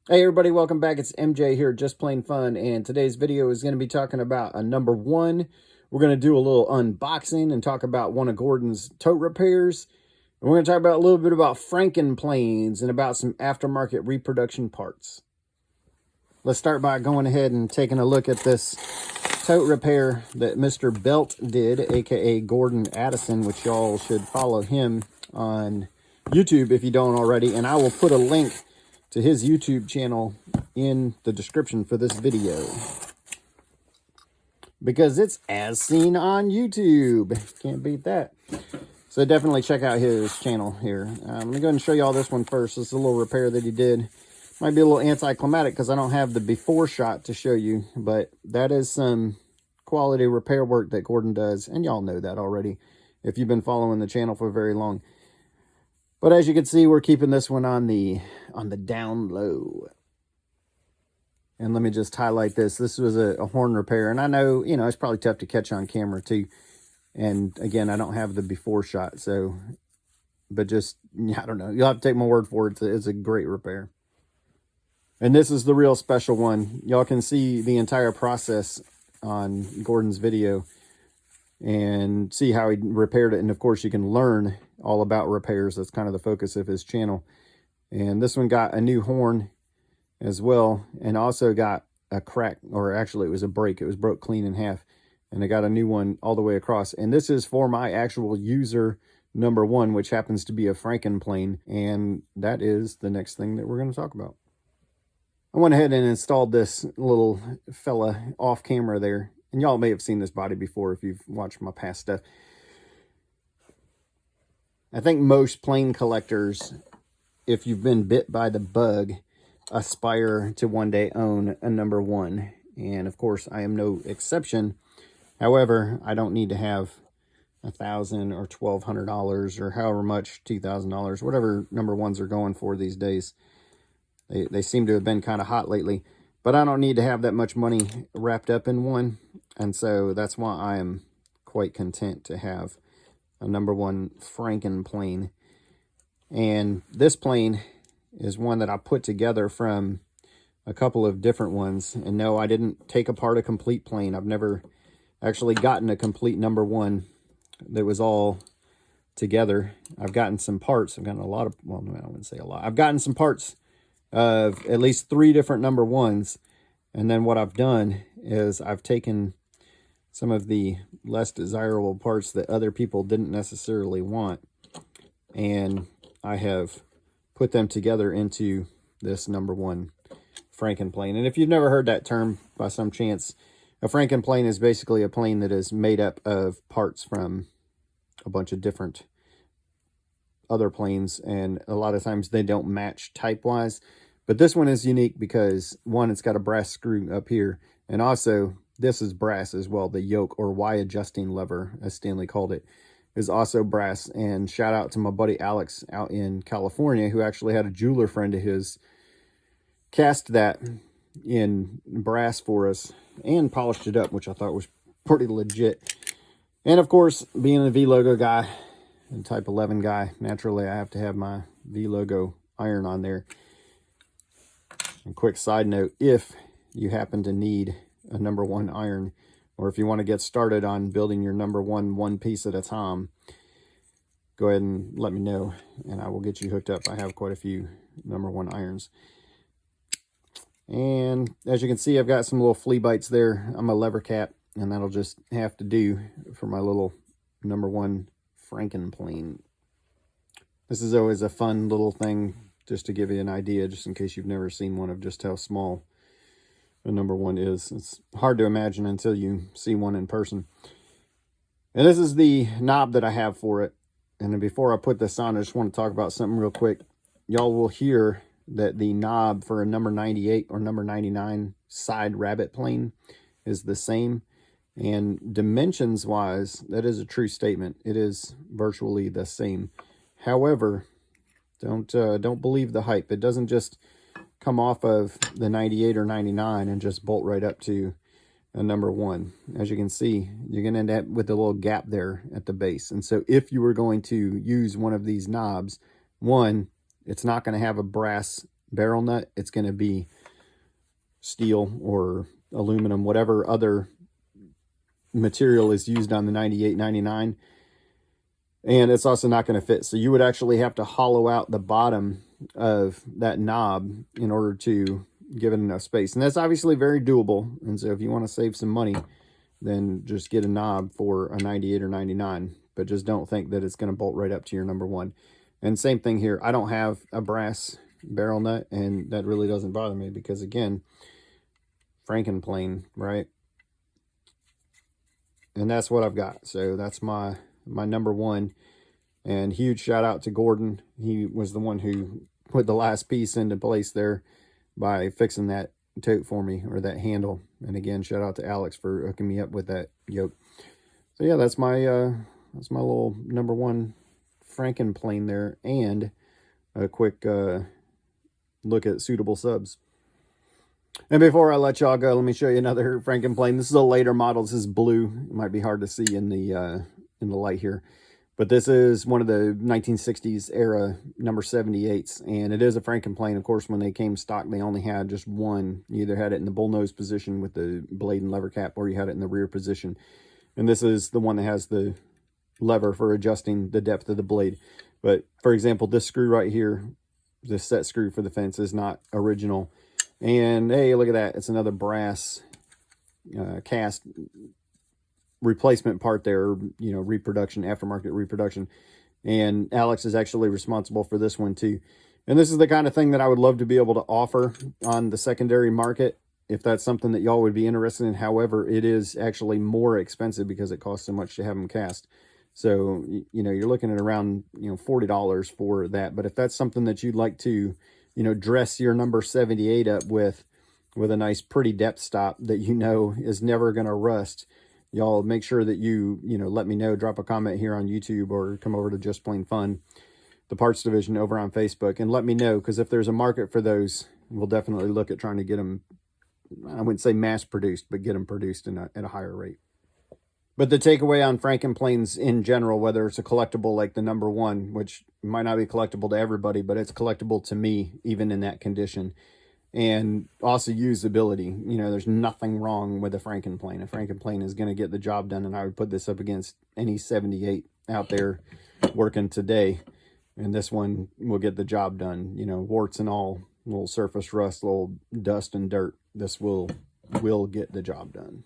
Hey everybody, welcome back. It's MJ here, Just Plain Fun, and today's video is going to be talking about a number one. We're going to do a little unboxing and talk about one of Gordon's tote repairs. And we're going to talk about a little bit about Frankenplanes and about some aftermarket reproduction parts. Let's start by going ahead and taking a look at this tote repair that Mr. Belt did, aka Gordon Addison, which y'all should follow him on YouTube if you don't already. And I will put a link to his YouTube channel in the description for this video, because it's as seen on YouTube. Can't beat that. So definitely check out his channel here. I'm going to go ahead and show you all this one first. This is a little repair that he did. Might be a little anticlimactic because I don't have the before shot to show you, but that is some quality repair work that Gordon does, and y'all know that already if you've been following the channel for very long. But as you can see, we're keeping this one on the down low. And let me just highlight this. This was a horn repair. And I know, you know, it's probably tough to catch on camera too. And again, I don't have the before shot. So, but just, I don't know. You'll have to take my word for it. It's a great repair. And this is the real special one. Y'all can see the entire process on Gordon's video and see how he repaired it. And of course, you can learn all about repairs. That's kind of the focus of his channel. And this one got a new horn as well, and also got a crack, or actually it was a break. It was broke clean in half, and I got a new one all the way across. And this is for my actual user number one, which happens to be a Frankenplane, and that is the next thing that we're going to talk about. I went ahead and installed this little fella off camera there, and y'all may have seen this body before if you've watched my past stuff. I think most plane collectors, if you've been bit by the bug, aspire to one day own a number one. And of course, I am no exception. However, I don't need to have $1,000 or $1,200 or however much, $2,000, whatever number ones are going for these days. They seem to have been kind of hot lately. But I don't need to have that much money wrapped up in one. And so that's why I am quite content to have a number one Frankenplane. And this plane is one that I put together from a couple of different ones. And no, I didn't take apart a complete plane. I've never actually gotten a complete number one that was all together. I've gotten some parts. I've gotten a lot of, well, no, I wouldn't say a lot. I've gotten some parts of at least 3 different number ones. And then what I've done is I've taken some of the less desirable parts that other people didn't necessarily want, and I have put them together into this number one Frankenplane. And if you've never heard that term by some chance, a Frankenplane is basically a plane that is made up of parts from a bunch of different other planes, and a lot of times they don't match type-wise. But this one is unique because, one, it's got a brass screw up here, and also this is brass as well. The yoke, or Y-adjusting lever, as Stanley called it, is also brass. And shout out to my buddy Alex out in California, who actually had a jeweler friend of his cast that in brass for us and polished it up, which I thought was pretty legit. And of course, being a V logo guy and type 11 guy, naturally I have to have my V logo iron on there. And quick side note, if you happen to need a number one iron, or if you want to get started on building your number one piece at a time, go ahead and let me know and I will get you hooked up. I have quite a few number one irons. And as you can see, I've got some little flea bites there on my lever cap, and that'll just have to do for my little number one Frankenplane. This is always a fun little thing just to give you an idea, just in case you've never seen one, of just how small a number one is. It's hard to imagine until you see one in person. And this is the knob that I have for it. And then before I put this on, I just want to talk about something real quick. Y'all will hear that the knob for a number 98 or number 99 side rabbit plane is the same. And dimensions wise, that is a true statement. It is virtually the same. However, don't believe the hype. It doesn't just come off of the 98 or 99 and just bolt right up to a number one. As you can see, you're going to end up with a little gap there at the base. And so if you were going to use one of these knobs, one, it's not going to have a brass barrel nut, it's going to be steel or aluminum, whatever other material is used on the 98, 99. And it's also not going to fit. So you would actually have to hollow out the bottom of that knob in order to give it enough space. And that's obviously very doable. And so if you want to save some money, then just get a knob for a 98 or 99. But just don't think that it's going to bolt right up to your number one. And same thing here. I don't have a brass barrel nut, and that really doesn't bother me because, again, Frankenplane, right? And that's what I've got. So that's my number one. And huge shout out to Gordon. He was the one who put the last piece into place there by fixing that tote for me, or that handle. And again, shout out to Alex for hooking me up with that yoke. So yeah, that's my little number one Frankenplane there, and a quick look at suitable subs. And before I let y'all go, let me show you another Frankenplane. This is a later model. This is blue. It might be hard to see in the light here, but this is one of the 1960s era number 78s, and it is a Frankenplane. Of course, when they came stock, they only had just one. You either had it in the bullnose position with the blade and lever cap, or you had it in the rear position. And this is the one that has the lever for adjusting the depth of the blade. But for example, this screw right here, this set screw for the fence, is not original. And hey, look at that. It's another brass cast replacement part there, you know, reproduction, aftermarket reproduction. And Alex is actually responsible for this one too. And this is the kind of thing that I would love to be able to offer on the secondary market, if that's something that y'all would be interested in. However, it is actually more expensive because it costs so much to have them cast. So, you know, you're looking at around, you know, $40 for that. But if that's something that you'd like to, you know, dress your number 78 up with a nice pretty depth stop that you know is never going to rust, y'all make sure that you know, let me know. Drop a comment here on YouTube, or come over to Just Plain Fun, the parts division over on Facebook, and let me know, because if there's a market for those, we'll definitely look at trying to get them, I wouldn't say mass produced, but get them produced at a higher rate. But the takeaway on Frankenplanes in general, whether it's a collectible like the number one, which might not be collectible to everybody, but it's collectible to me, even in that condition, and also usability. You know, there's nothing wrong with a Frankenplane. A Frankenplane is going to get the job done, and I would put this up against any 78 out there working today, and this one will get the job done. You know, warts and all, little surface rust, little dust and dirt, this will get the job done.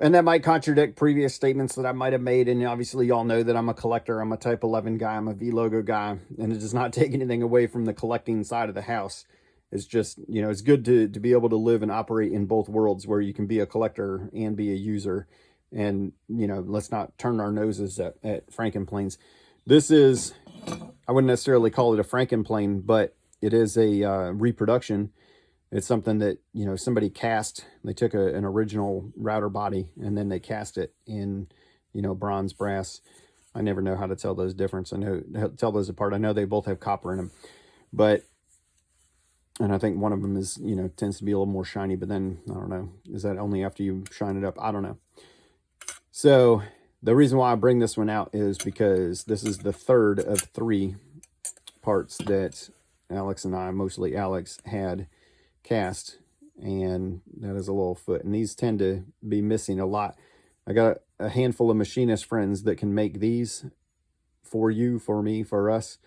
And that might contradict previous statements that I might have made. And obviously y'all know that I'm a collector. I'm a Type 11 guy. I'm a V-Logo guy. And it does not take anything away from the collecting side of the house. It's just, you know, it's good to be able to live and operate in both worlds, where you can be a collector and be a user. And, you know, let's not turn our noses at Frankenplanes. This is, I wouldn't necessarily call it a Frankenplane, but it is a reproduction. It's something that, you know, somebody cast. They took an original router body and then they cast it in, you know, bronze, brass. I never know how to tell those difference. Tell those apart. I know they both have copper in them, but, and I think one of them is, you know, tends to be a little more shiny, but then I don't know, is that only after you shine it up? I don't know. So the reason why I bring this one out is because this is the third of 3 parts that Alex and I, mostly Alex, had cast, and that is a little foot, and these tend to be missing a lot. I got a handful of machinist friends that can make these for you, for me, for us,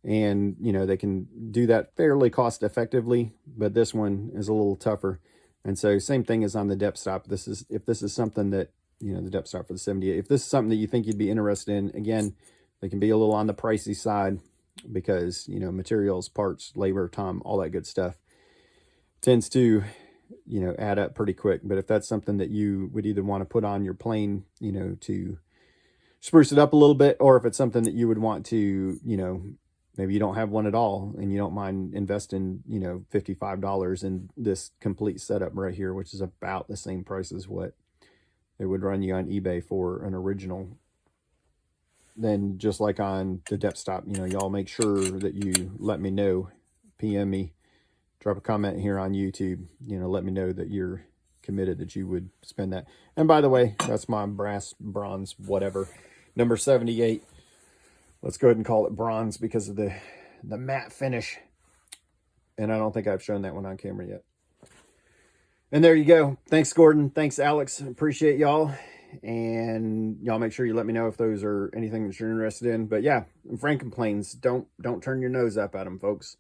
and you know, they can do that fairly cost effectively, but this one is a little tougher. And so same thing as on the depth stop. This is, if this is something that, you know, the depth stop for the 78, if this is something that you think you'd be interested in, again, they can be a little on the pricey side because, you know, materials, parts, labor, time, all that good stuff tends to, you know, add up pretty quick. But if that's something that you would either want to put on your plane, you know, to spruce it up a little bit, or if it's something that you would want to, you know, maybe you don't have one at all and you don't mind investing, you know, $55 in this complete setup right here, which is about the same price as what it would run you on eBay for an original. Then just like on the depth stop, you know, y'all make sure that you let me know, PM me, drop a comment here on YouTube, you know, let me know that you're committed, that you would spend that. And by the way, that's my brass, bronze, whatever, number 78. Let's go ahead and call it bronze because of the matte finish. And I don't think I've shown that one on camera yet. And there you go. Thanks, Gordon. Thanks, Alex. Appreciate y'all. And y'all make sure you let me know if those are anything that you're interested in. But yeah, Frankenplanes, don't turn your nose up at them, folks.